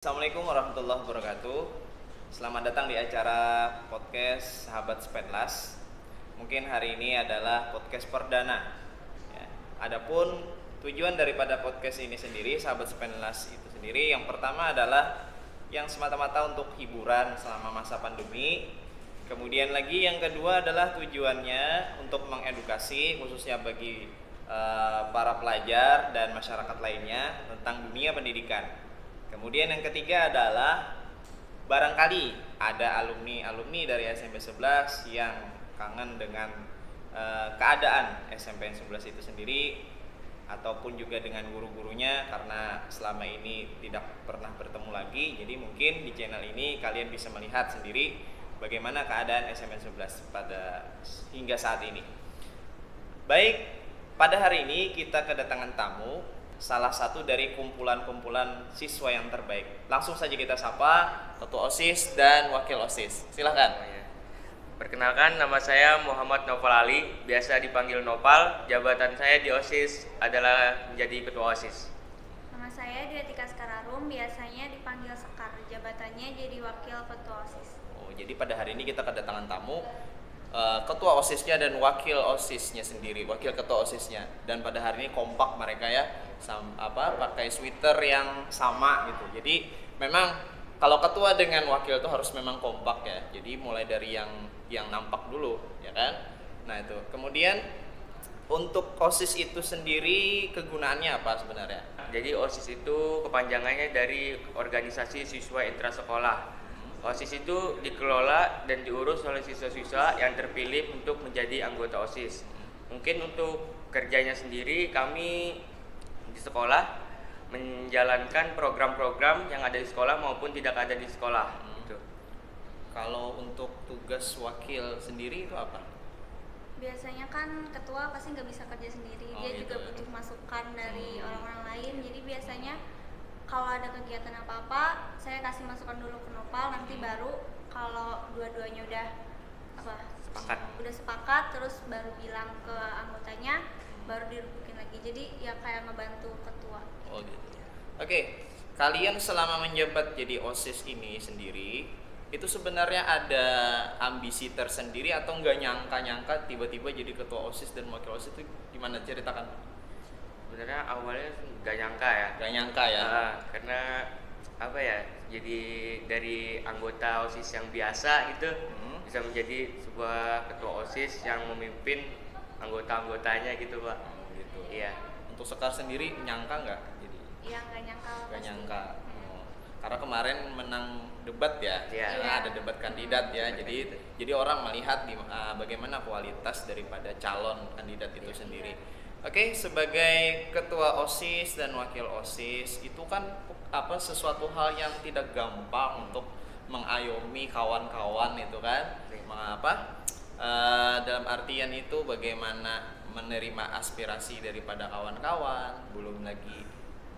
Assalamualaikum warahmatullahi wabarakatuh. Selamat datang di acara podcast Sahabat Spedlas. Mungkin hari ini adalah podcast perdana ya. Adapun tujuan daripada podcast ini sendiri, Sahabat Spedlas itu sendiri, yang pertama adalah yang semata-mata untuk hiburan selama masa pandemi. Kemudian lagi yang kedua adalah tujuannya untuk mengedukasi khususnya bagi para pelajar dan masyarakat lainnya tentang dunia pendidikan. Kemudian yang ketiga adalah barangkali ada alumni dari SMP 11 yang kangen dengan keadaan SMP 11 itu sendiri, ataupun juga dengan guru-gurunya karena selama ini tidak pernah bertemu lagi. Jadi mungkin di channel ini kalian bisa melihat sendiri bagaimana keadaan SMP 11 pada hingga saat ini. Baik, pada hari ini kita kedatangan tamu, salah satu dari kumpulan-kumpulan siswa yang terbaik. Langsung saja kita sapa Ketua OSIS dan Wakil OSIS. Silakan. Perkenalkan, nama saya Muhammad Nopal Ali, biasa dipanggil Nopal. Jabatan saya di OSIS adalah menjadi Ketua OSIS. Nama saya Diatika Skararum, biasanya dipanggil Sekar. Jabatannya jadi Wakil Ketua OSIS. Oh, jadi pada hari ini kita kedatangan tamu, Ketua OSISnya dan Wakil OSISnya sendiri, Wakil Ketua OSISnya. Dan pada hari ini kompak mereka ya, pakai sweater yang sama gitu. Jadi memang kalau ketua dengan wakil itu harus memang kompak ya. Jadi mulai dari yang nampak dulu, ya kan? Nah itu. Kemudian untuk OSIS itu sendiri kegunaannya apa sebenarnya? Jadi OSIS itu kepanjangannya dari Organisasi Siswa Intrasekolah. OSIS itu dikelola dan diurus oleh siswa-siswa yang terpilih untuk menjadi anggota OSIS. Mungkin untuk kerjanya sendiri, kami di sekolah menjalankan program-program yang ada di sekolah maupun tidak ada di sekolah. Gitu. Kalau untuk tugas wakil sendiri itu apa? Biasanya kan ketua pasti nggak bisa kerja sendiri, dia gitu. juga butuh masukan dari orang-orang lain. Jadi biasanya kalau ada kegiatan apa-apa, saya kasih masukan dulu ke Nopal, nanti baru kalau dua-duanya udah udah sepakat, terus baru bilang ke anggotanya, baru dirubukin lagi. Jadi ya kayak ngebantu ketua. Oh gitu. Oke, kalian selama menjabat jadi OSIS ini sendiri, itu sebenarnya ada ambisi tersendiri atau nggak nyangka-nyangka tiba-tiba jadi ketua OSIS dan wakil OSIS itu gimana, ceritakan? Sebenarnya awalnya gak nyangka ya. Gak nyangka ya? Karena apa ya, jadi dari anggota OSIS yang biasa gitu bisa menjadi sebuah ketua OSIS yang memimpin anggota-anggotanya gitu Pak. Gitu. Iya. Untuk Sekar sendiri nyangka nggak? Jadi Iya nggak nyangka. nggak nyangka. Karena kemarin menang debat ya, karena ada debat kandidat ya. Jadi orang melihat bagaimana kualitas daripada calon kandidat itu sendiri. Oke, sebagai ketua OSIS dan wakil OSIS itu kan sesuatu hal yang tidak gampang untuk mengayomi kawan-kawan itu kan. Mengapa? Dalam artian itu bagaimana menerima aspirasi daripada kawan-kawan, belum lagi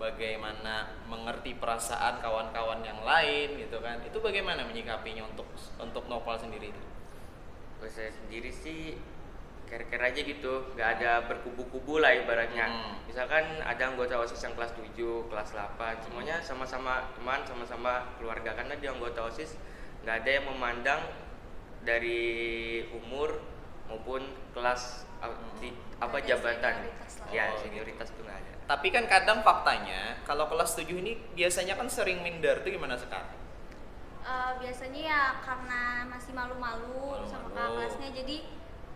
bagaimana mengerti perasaan kawan-kawan yang lain gitu kan. Itu bagaimana menyikapinya untuk Nopal sendiri itu? Kalau saya sendiri sih care-care aja gitu, nggak ada berkubu-kubu lah ibaratnya. Misalkan ada anggota OSIS yang kelas 7, kelas 8, semuanya sama-sama teman, sama-sama keluarga. Karena di anggota OSIS nggak ada yang memandang dari umur maupun kelas jabatan. Ya, senioritas itu nggak ada. Tapi kan kadang faktanya kalau kelas 7 ini biasanya kan sering minder, itu gimana sekarang? Biasanya ya karena masih malu-malu sama kakak kelasnya, jadi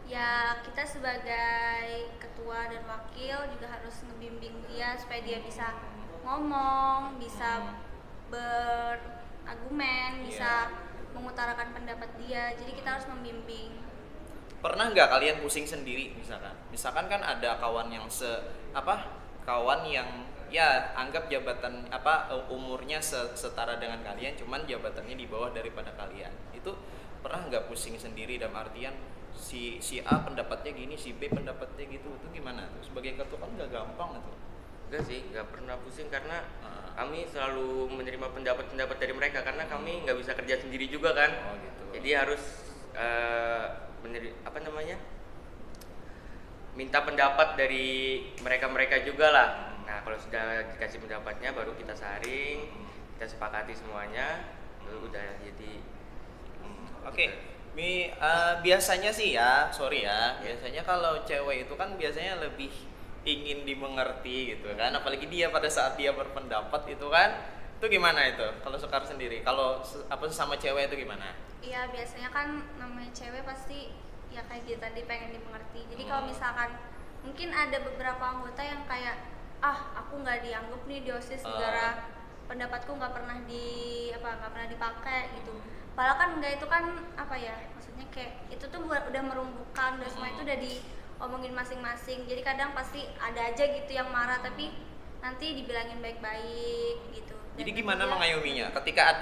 ya kita sebagai ketua dan wakil juga harus ngebimbing dia supaya dia bisa ngomong, bisa berargumen, bisa mengutarakan pendapat dia. Jadi kita harus membimbing. Pernah nggak kalian pusing sendiri misalkan kan ada kawan yang kawan yang ya anggap jabatan umurnya setara dengan kalian, cuman jabatannya di bawah daripada kalian. Itu pernah nggak pusing sendiri dalam artian si A pendapatnya gini, si B pendapatnya gitu, itu gimana tuh? Sebagai ketua kan nggak gampang itu. Enggak sih, nggak pernah pusing karena kami selalu menerima pendapat-pendapat dari mereka karena kami nggak bisa kerja sendiri juga kan. Gitu. Jadi harus minta pendapat dari mereka juga lah. Nah kalau sudah dikasih pendapatnya baru kita saring, kita sepakati semuanya, lalu udah jadi. Oke. Biasanya sih ya, sorry ya, biasanya kalau cewek itu kan biasanya lebih ingin dimengerti gitu kan, apalagi dia pada saat dia berpendapat itu kan, itu gimana itu? Kalau Sekar sendiri, kalau sama cewek itu gimana? Iya, biasanya kan namanya cewek pasti ya kayak gitu tadi, pengen dimengerti. Jadi kalau misalkan mungkin ada beberapa anggota yang kayak aku nggak dianggap nih di OSIS gara pendapatku nggak pernah dipakai gitu. Padahal kan enggak, itu kan maksudnya kayak itu tuh udah merumbukan, udah semua itu udah diomongin masing-masing. Jadi kadang pasti ada aja gitu yang marah, tapi nanti dibilangin baik-baik gitu. Dan jadi gimana mengayominya ketika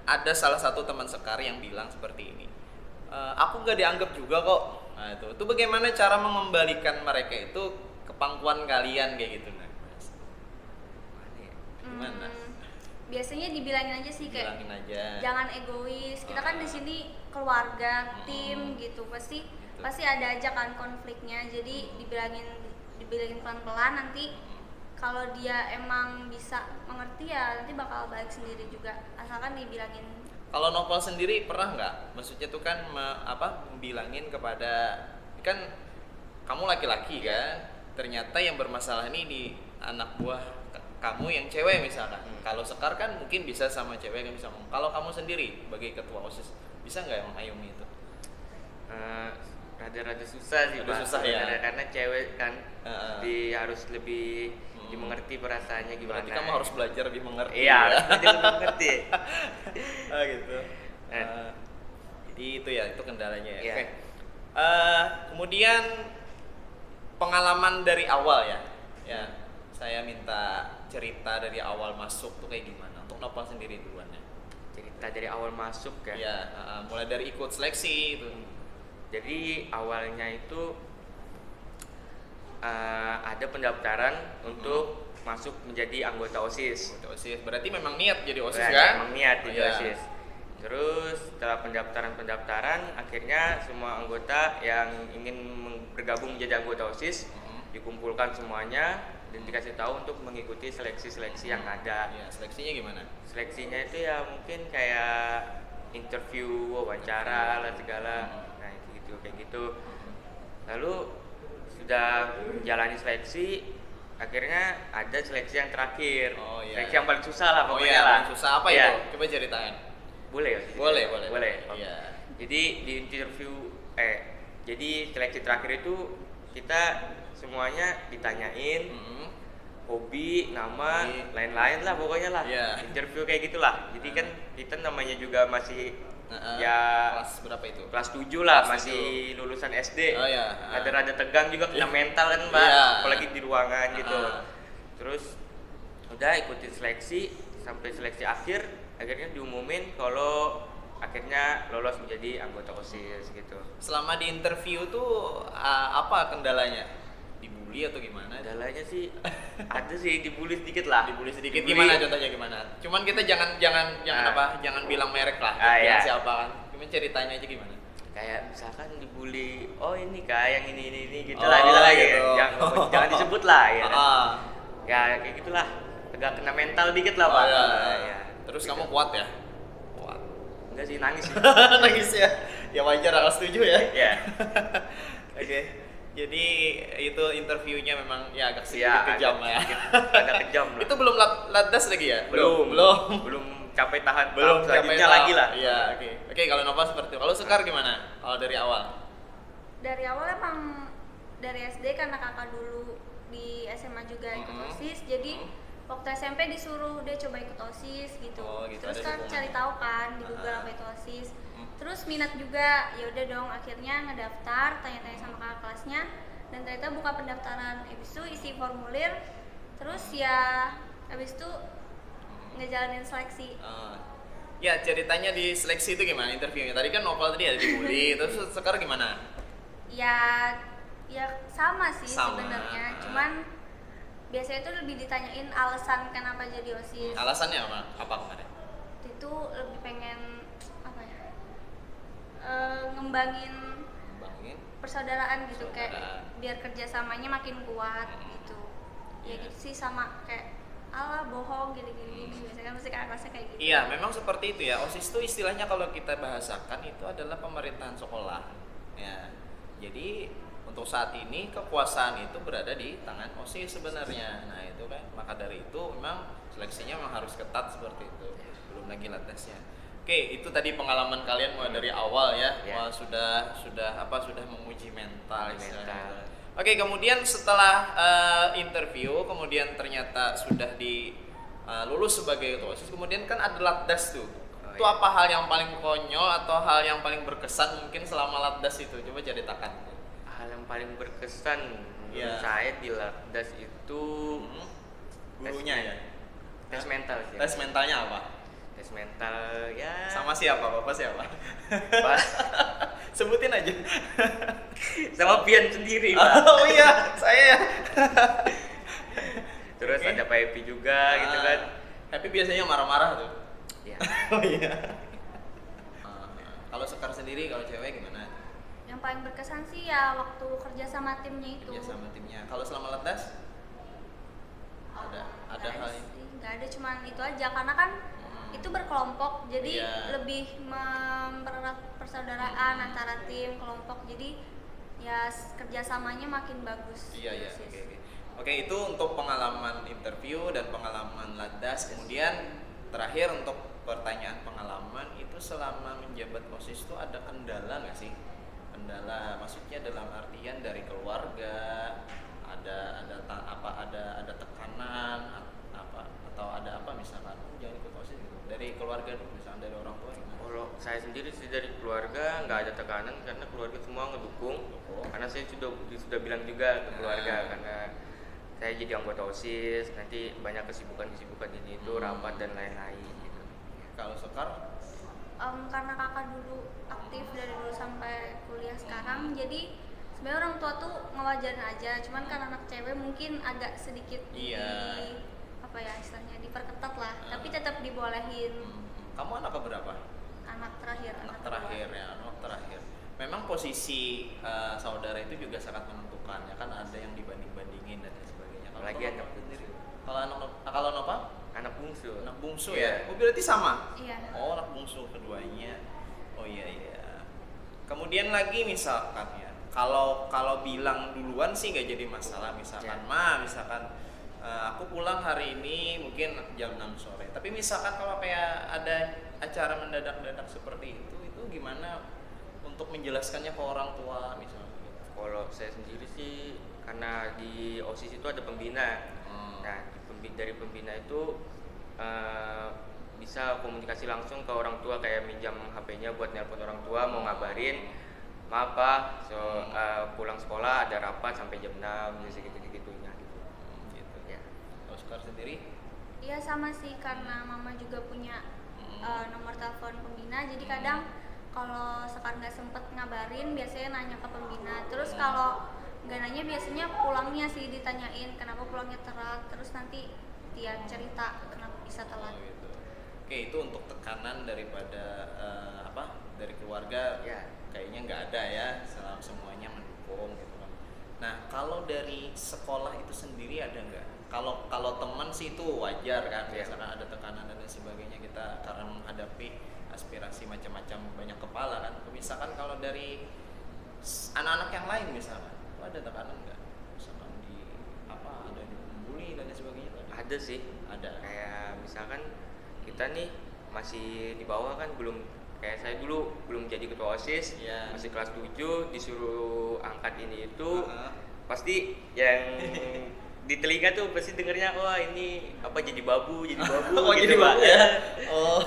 ada salah satu teman Sekar yang bilang seperti ini, aku nggak dianggap juga kok. Nah itu bagaimana cara mengembalikan mereka itu ke pangkuan kalian kayak gitu, nah gimana? Biasanya dibilangin aja sih, kayak Bilangin aja. Jangan egois. Kita kan di sini keluarga, tim gitu. Pasti ada aja kan konfliknya. Jadi dibilangin pelan-pelan, nanti kalau dia emang bisa mengerti ya nanti bakal balik sendiri juga, asalkan dibilangin. Kalau Nopal sendiri pernah nggak? Maksudnya tuh kan bilangin kepada, kan kamu laki-laki kan, ternyata yang bermasalah ini di anak buah kamu yang cewek misalkan. Kalau Sekar kan mungkin bisa sama cewek kan bisa ngomong. Kalau kamu sendiri sebagai ketua OSIS bisa nggak mengayomi itu? Rada-rada susah sih, Rada susah ya? karena cewek kan harus lebih dimengerti perasaannya gimana. Berarti kamu harus belajar lebih mengerti. Iya, harus belajar lebih mengerti. Gitu. Jadi itu ya, itu kendalanya ya. Iya. Oke. Kemudian pengalaman dari awal ya. Ya, saya minta cerita dari awal masuk tuh kayak gimana untuk Nopal sendiri duluan ya. Cerita dari awal masuk kan. Ya, mulai dari ikut seleksi itu. Jadi awalnya itu ada pendaftaran untuk masuk menjadi anggota OSIS. Anggota OSIS. Berarti memang niat jadi OSIS Berarti kan? Memang niat jadi Iya. OSIS. Terus setelah pendaftaran, akhirnya semua anggota yang ingin bergabung menjadi anggota OSIS dikumpulkan semuanya dan dikasih tahu untuk mengikuti seleksi-seleksi yang ada. Ya, seleksinya gimana? Seleksinya itu ya mungkin kayak interview, wawancara lah segala. Nah, itu kayak gitu. Lalu sudah menjalani seleksi, akhirnya ada seleksi yang terakhir. Oh, iya. Seleksi yang paling susah lah Oh pokoknya iya, lah. paling susah apa Iya. itu? Coba ceritain. Boleh ya? Boleh. Boleh. Iya. Jadi di interview jadi seleksi terakhir itu kita semuanya ditanyain hobi, nama, lain-lain lah pokoknya lah. Iya. Interview kayak gitulah. Jadi kan kita namanya juga masih kelas berapa itu? kelas 7 lah, Kelas masih lulusan SD. Oh iya. Rada-rada tegang juga, kena mental kan Mbak, Iya. apalagi di ruangan gitu. Terus udah ikutin seleksi sampai seleksi akhir, akhirnya diumumin kalau akhirnya lolos menjadi anggota OSIS gitu. Selama di interview tuh apa kendalanya? Dibully atau gimana? Kendalanya sih ada sih, dibully sedikit lah. Dibully sedikit. Gimana contohnya gimana? Cuman kita jangan jangan bilang merek lah. Jangan iya. siapa kan. Cuman ceritanya aja gimana? Kayak misalkan dibully, oh ini kak yang ini gitu Oh, lah, bilang lagi gitu. jangan disebut lah ya. Ah. Ya kayak gitulah, agak kena mental dikit lah Pak. Iya. Ya. Terus Gitu. kamu kuat ya? Kuat. Enggak sih, nangis sih. Nangis ya? Ya wajar, aku setuju ya. Ya. Oke. Jadi itu interviewnya memang ya agak sedikit Iya, kejam lah ya. Agak kejam lah. Itu belum latdas lagi ya? belum capai tahap selanjutnya tahap. lagi lah. Iya, oke. Kalau Nova seperti itu. Kalau Sekar gimana? Kalau dari awal? Dari awal emang dari SD karena kakak dulu di SMA juga ikut OSIS, jadi waktu SMP disuruh dia coba ikut OSIS gitu. Oh, gitu, Terus ada kan dukungan. cari tahu kan di Google apa itu OSIS. Terus minat juga, ya udah dong akhirnya ngedaftar, tanya-tanya sama kakak kelasnya, dan ternyata buka pendaftaran. Habis itu isi formulir, terus ya habis itu ngejalanin seleksi. Ya ceritanya di seleksi itu gimana interviewnya? Tadi kan Novel tadi ada dibully, terus Sekar gimana? Ya sama sih Sama. sebenarnya, cuman biasanya itu lebih ditanyain alasan kenapa jadi OSIS. Alasannya apa kemarin? Itu lebih pengen apa ya, ngembangin persaudaraan gitu, kayak biar kerjasamanya makin kuat gitu. Ya gitu sih, sama kayak ala bohong gini biasanya kan mesti kakak kelasnya kayak gitu. Iya, memang seperti itu ya. OSIS itu istilahnya kalau kita bahasakan itu adalah pemerintahan sekolah. Ya. Jadi untuk saat ini kekuasaan itu berada di tangan OSIS sebenarnya. Nah, itu kan maka dari itu memang seleksinya memang harus ketat seperti itu. Belum lagi latesnya. Oke, itu tadi pengalaman kalian mulai dari awal ya. Wah, sudah menguji mental istilahnya. Oke, kemudian setelah interview, kemudian ternyata sudah lulus sebagai ketua OSIS, kemudian kan ada latdas tuh. Itu apa hal yang paling konyol atau hal yang paling berkesan mungkin selama latdas itu? Coba ceritakan. Hal yang paling berkesan menurut saya di latdas itu gurunya ya. Tes mental sih. Tes mentalnya apa? Tes mental ya. Sama siapa? Bapak siapa? Pak. Sebutin aja. Sama Pian sendiri, Pak. Oh iya, saya. Terus ada Pak Epi juga gitu kan. Happy biasanya marah-marah tuh. Iya. Oh iya. Kalau Sekar sendiri, kalau cewek gimana? Yang paling berkesan sih ya waktu kerja sama timnya itu. Kerja sama timnya. Kalau selama latdas? Ada hal yang nggak ada, cuman itu aja karena kan itu berkelompok jadi lebih mempererat persaudaraan antara tim kelompok, jadi ya kerjasamanya makin bagus. Iya. Oke, itu untuk pengalaman interview dan pengalaman latdas. Kemudian terakhir untuk pertanyaan pengalaman itu selama menjabat OSIS itu ada kendala nggak sih? Kendala maksudnya dalam artian dari keluarga, ada tekanan atau ada apa misalkan jangan ikut OSIS gitu. Dari keluarga dulu, misalkan dari orang tua gimana? Kalau saya sendiri sih dari keluarga nggak ada tekanan karena keluarga semua ngedukung. Karena saya sudah bilang juga ke keluarga karena saya jadi anggota OSIS, nanti banyak kesibukan ini itu rapat dan lain-lain gitu. Kalau Sekar? Karena kakak dulu aktif dari dulu sampai kuliah sekarang, jadi sebenarnya orang tua tuh ngewajarin aja, cuman karena anak cewek mungkin agak sedikit istilahnya diperketat lah, tapi tetap dibolehin. Kamu anak keberapa? Anak terakhir. Anak terakhir. Memang posisi saudara itu juga sangat menentukan ya kan, ada yang dibanding-bandingin dan sebagainya. Apalagi anak sendiri. Kalau apa? Anak bungsu. Anak bungsu ya. Oh, berarti sama? Iya. Oh, anak bungsu keduanya. Oh iya. Kemudian lagi misalkan ya, kalau bilang duluan sih nggak jadi masalah, misalkan aku pulang hari ini mungkin jam 6 sore. Tapi misalkan kalau kayak ada acara mendadak-dadak seperti itu gimana untuk menjelaskannya ke orang tua misalnya? Kalau saya sendiri sih karena di OSIS itu ada pembina. Nah, dari pembina itu bisa komunikasi langsung ke orang tua, kayak minjam HP-nya buat nelpon orang tua mau ngabarin, maaf Pak, pulang sekolah ada rapat sampai jam 6 gitu-gitunya gitu. Kalau Sekar sendiri? Iya sama sih, karena mama juga punya nomor telepon pembina, jadi kadang kalau Sekar nggak sempet ngabarin biasanya nanya ke pembina. Terus kalau nggak nanya biasanya pulangnya sih ditanyain kenapa pulangnya telat, terus nanti dia cerita kenapa bisa telat. Gitu. Oke, itu untuk tekanan daripada dari keluarga kayaknya nggak ada ya, semuanya mendukung gitu kan. Nah, kalau dari sekolah itu sendiri ada nggak? Kalau teman sih itu wajar kan, biasanya ada tekanan dan sebagainya, kita karena menghadapi aspirasi macam-macam banyak kepala kan. Misalkan kalau dari anak-anak yang lain misalkan, ada tekanan nggak? Misalkan ada dibully dan sebagainya? Ada sih. Ada. Kayak misalkan kita nih masih di bawah kan, belum kayak saya dulu belum jadi ketua OSIS, masih kelas 7 disuruh angkat ini itu, pasti yang di telinga tuh pasti dengernya wah ini jadi babu oh, gitu, jadi babu Pak. Ya. Oh.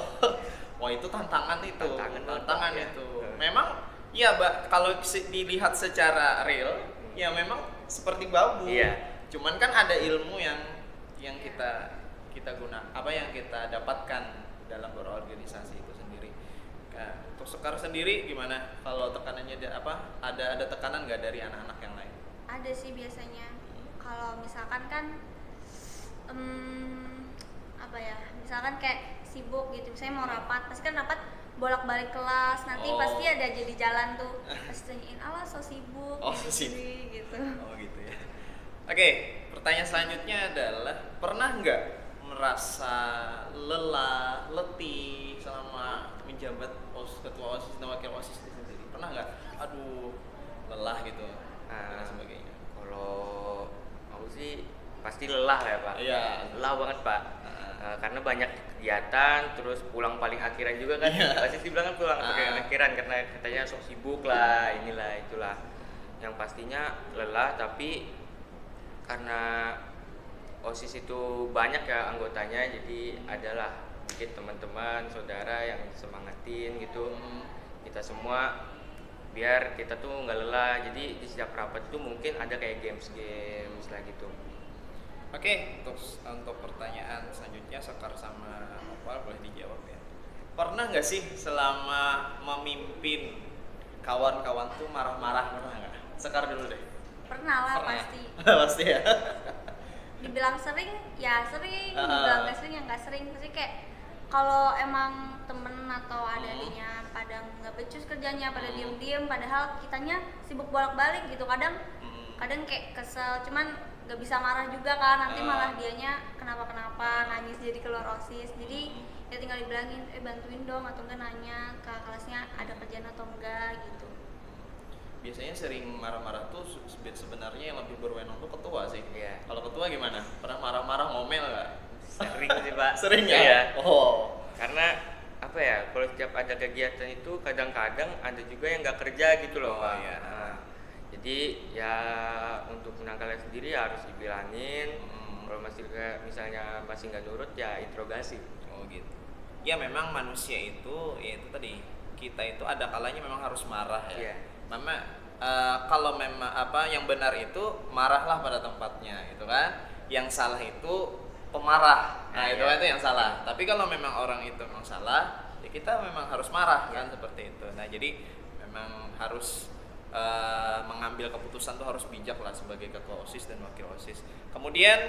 Wah, itu tantangan itu. Tantangan itu. Memang iya, Mbak, kalau dilihat secara real ya memang seperti babu. Iya. Cuman kan ada ilmu yang kita yang kita dapatkan dalam berorganisasi itu sendiri. Nah, untuk Sekar sendiri gimana? Kalau tekanannya ada tekanan nggak dari anak-anak yang lain? Ada sih biasanya. Kalau misalkan kan misalkan kayak sibuk gitu, misalnya mau rapat, pasti kan rapat bolak-balik kelas, nanti pasti ada jadi jalan tuh, pasti tanyain ala so sibuk gitu. Oh gitu ya. Oke, pertanyaan selanjutnya adalah pernah nggak merasa lelah, letih selama menjabat ketua OSIS dan wakil OSIS itu sendiri? Pernah nggak? Aduh, lelah gitu dan sebagainya. Kalau aku sih pasti lelah ya Pak. Iya. Lelah banget Pak. Karena banyak kegiatan, terus pulang paling akhiran juga kan. Pasti sih bilang kan pulang paling akhiran karena katanya sok sibuk lah, inilah itulah. Yang pastinya lelah, tapi karena OSIS itu banyak ya anggotanya, jadi adalah mungkin teman-teman, saudara yang semangatin gitu. Kita semua biar kita tuh nggak lelah. Jadi di setiap rapat tuh mungkin ada kayak games lah gitu. Oke, untuk pertanyaan selanjutnya Sekar sama Nopal boleh dijawab ya. Pernah nggak sih selama memimpin kawan-kawan tuh marah-marah, pernah nggak? Sekar dulu deh. Pernah lah. Pasti. Pasti ya. Dibilang sering ya sering, dibilang gak sering ya nggak sering. Pasti kayak kalau emang temen atau adanya pada nggak becus kerjanya, pada diem-diem, padahal kitanya sibuk bolak-balik gitu. Kadang kayak kesel, cuman nggak bisa marah juga kan, nanti malah dianya kenapa-kenapa, nangis jadi keluar OSIS. Jadi ya tinggal dibilangin, bantuin dong, atau enggak nanya ke kelasnya ada kerjaan atau enggak gitu. Biasanya sering marah-marah tuh sebenarnya yang lebih berwenang tuh ketua sih. Iya. Kalau ketua gimana? Pernah marah-marah ngomel nggak? Sering sih Pak. Sering ya? Iya. Oh. Karena apa ya, kalau setiap ada kegiatan itu kadang-kadang ada juga yang nggak kerja gitu loh Pak. Iya. Jadi ya untuk menangkalnya sendiri ya harus dibilangin. Kalau misalnya masih nggak nurut ya interogasi. Oh gitu. Ya memang manusia itu, ya itu tadi, kita itu ada kalanya memang harus marah ya. Iya. Kalau memang yang benar itu marahlah pada tempatnya gitu kan. Yang salah itu pemarah. Nah, itu yang salah. Tapi kalau memang orang itu memang salah, ya kita memang harus marah kan, seperti itu. Nah, jadi memang harus mengambil keputusan tuh harus bijak lah sebagai ketua OSIS dan wakil OSIS. Kemudian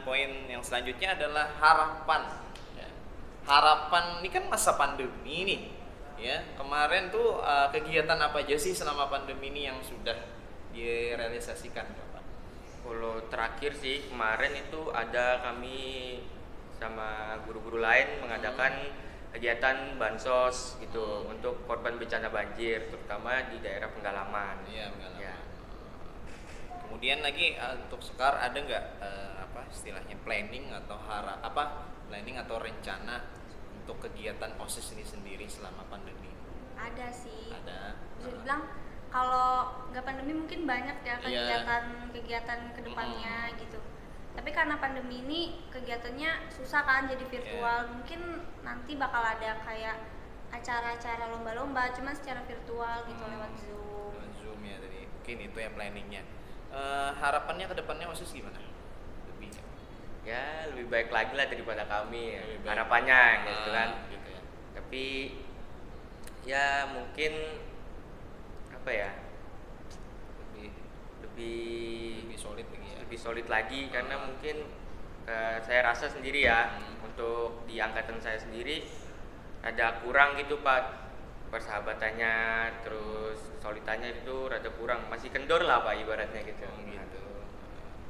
poin yang selanjutnya adalah harapan. Ya. Harapan ini kan masa pandemi nih. Ya, kemarin tuh kegiatan apa aja sih selama pandemi ini yang sudah direalisasikan, Bapak? Kalau terakhir sih kemarin itu ada kami sama guru-guru lain mengadakan kegiatan bansos gitu untuk korban bencana banjir, terutama di daerah Penggalaman. Iya, Penggalaman. Ya. Kemudian lagi untuk Sekar ada nggak istilahnya planning atau planning atau rencana untuk kegiatan OSIS ini sendiri selama pandemi? Ada sih. Ada. Bisa dibilang kalau nggak pandemi mungkin banyak ya kegiatan kedepannya gitu. Tapi karena pandemi ini kegiatannya susah kan, jadi virtual. Mungkin nanti bakal ada kayak acara-acara lomba-lomba, cuma secara virtual gitu lewat Zoom. Lewat Zoom ya tadi. Mungkin itu yang planningnya. Harapannya kedepannya OSIS gimana? Ya lebih baik lagi lah daripada kami ya. Harapannya gitu kan. Gitu ya. Tapi ya mungkin apa ya, lebih solid lagi ya. Lebih solid lagi karena mungkin saya rasa sendiri ya untuk di angkatan saya sendiri ada kurang gitu Pak, persahabatannya terus solidannya itu rada kurang, masih kendor lah Pak ibaratnya gitu. Gitu.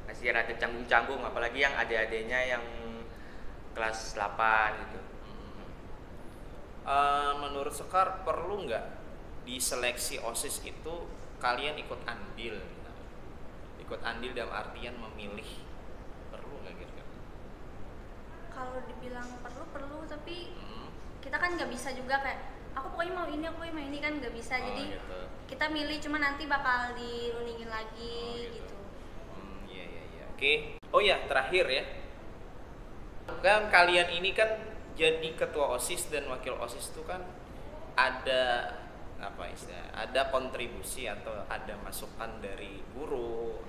Masih rada canggung-canggung, apalagi yang adik-adiknya yang kelas 8 gitu. Menurut Sekar perlu nggak di seleksi OSIS itu kalian ikut andil? Ikut andil dalam artian memilih, perlu nggak kira-kira? Kalau dibilang perlu tapi kita kan nggak bisa juga kayak aku pokoknya mau ini kan nggak bisa. Jadi gitu. kita milih, cuma nanti bakal dirundingin lagi gitu. Iya. Oke. Oh ya, terakhir ya. Kan kalian ini kan jadi ketua OSIS dan wakil OSIS itu kan ada ada kontribusi atau ada masukan dari guru.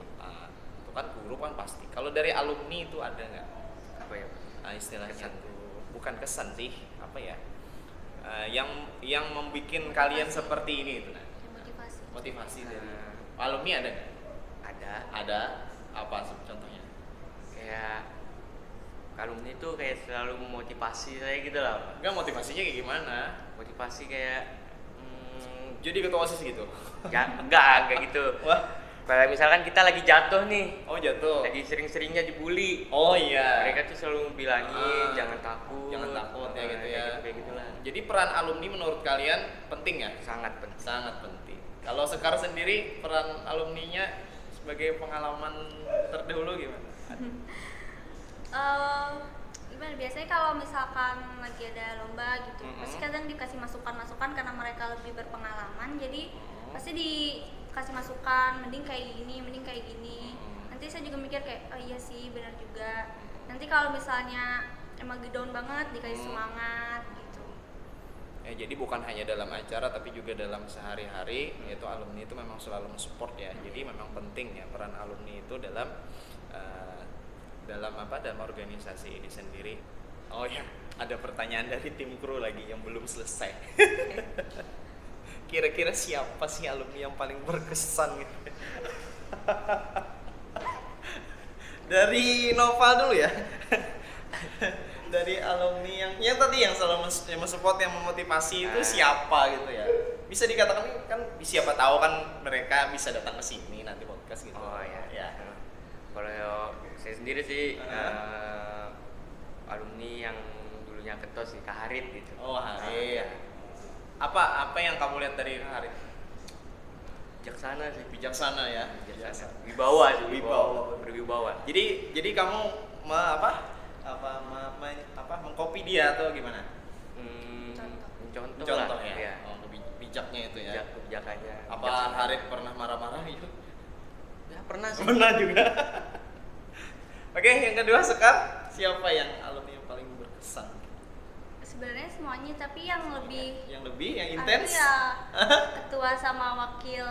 Itu kan guru kan pasti. Kalau dari alumni itu ada nggak? Apa ya? Istilahnya tuh bukan kesan sih, yang membuat kalian seperti ini itu motivasi dari alumni ada nggak? Ada apa contohnya? Kayak alumni itu kayak selalu memotivasi saya gitu lah. Enggak, motivasinya kayak gimana? Motivasi kayak jadi ketua OSIS gitu? ya enggak gitu. Wah, Kayak misalkan kita lagi jatuh nih, Oh jatuh. lagi sering-seringnya dibully. Oh iya. Mereka tuh selalu bilangin jangan takut. Jangan takut ya gitu ya. Kayak gitulah. Jadi peran alumni menurut kalian penting ya? Sangat penting. Sangat penting. Kalau Sekar sendiri peran alumninya sebagai pengalaman terdahulu gimana? Gimana biasanya kalau misalkan lagi ada lomba gitu, pasti kadang dikasih masukan-masukan karena mereka lebih berpengalaman, jadi pasti dikasih masukan, mending kayak gini. Nanti saya juga mikir kayak, oh iya sih benar juga. Nanti kalau misalnya emang down banget dikasih semangat gitu. Ya, jadi bukan hanya dalam acara tapi juga dalam sehari-hari, yaitu alumni itu memang selalu mensupport ya. Jadi memang penting ya peran alumni itu dalam dalam organisasi ini sendiri. Oh ya, ada pertanyaan dari tim kru lagi yang belum selesai. Kira-kira siapa sih alumni yang paling berkesan gitu? Dari Noval dulu ya. Dari alumni yang tadi yang selalu mensupport, yang memotivasi itu siapa gitu ya? Bisa dikatakan kan siapa tahu kan mereka bisa datang ke sini nanti podcast gitu. Oh ya. Ya. Kalau saya sendiri sih alumni yang dulunya ketua sih Kak Harit gitu. Oh Harit. Apa yang kamu lihat dari Harit? Bijaksana sih. Bijaksana ya. Bijaksana. Wibawa sih. Wibawa. Berwibawa. Jadi kamu mengcopy dia atau gimana? Contoh Contoh lah. ya. Iya. Oh, bijaknya itu ya. Kebijakannya. Apa Harit pernah marah-marah gitu? Ya, pernah sih. Pernah juga. Oke, yang kedua Sekar, siapa yang alumni yang paling berkesan? Sebenarnya semuanya, tapi yang lebih Yang intens? ya ketua sama wakil.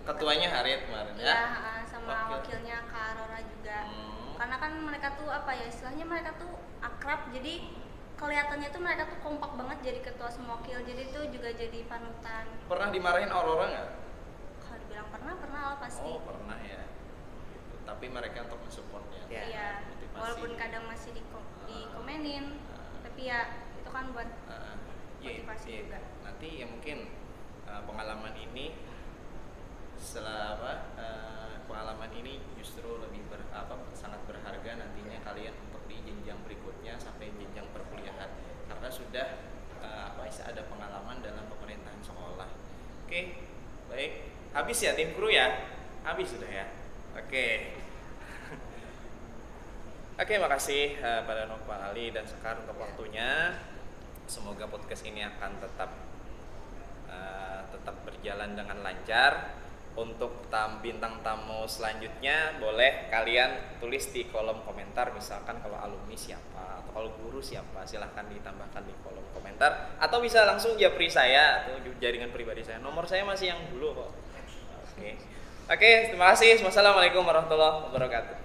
Ketuanya Harit kemarin ya. Ya, sama wakilnya Kak Rora juga. Karena kan mereka tuh apa ya, istilahnya mereka tuh akrab, jadi kelihatannya tuh mereka tuh kompak banget jadi ketua sama wakil, jadi itu juga jadi panutan. Pernah dimarahin Aurora nggak? Kalau dibilang pernah lah pasti. Oh pernah ya. Tapi mereka untuk mensupportnya. Iya. Motivasi. Walaupun kadang masih dikomenin, tapi ya itu kan buat motivasi juga. Nanti ya mungkin pengalaman ini setelah pengalaman ini justru lebih sangat berharga nantinya kalian untuk di jenjang berikutnya sampai jenjang perkuliahan karena sudah ada pengalaman dalam pemerintahan sekolah. Oke, baik. Habis ya tim kru ya? Habis sudah ya. Oke. Oke, makasih pada Noval Ali dan Sekar untuk waktunya. Semoga podcast ini akan tetap berjalan dengan lancar. Untuk bintang tamu selanjutnya boleh kalian tulis di kolom komentar, misalkan kalau alumni siapa atau kalau guru siapa, silahkan ditambahkan di kolom komentar atau bisa langsung japri saya atau jaringan pribadi saya. Nomor saya masih yang dulu kok. Oke, terima kasih. Wassalamualaikum warahmatullahi wabarakatuh.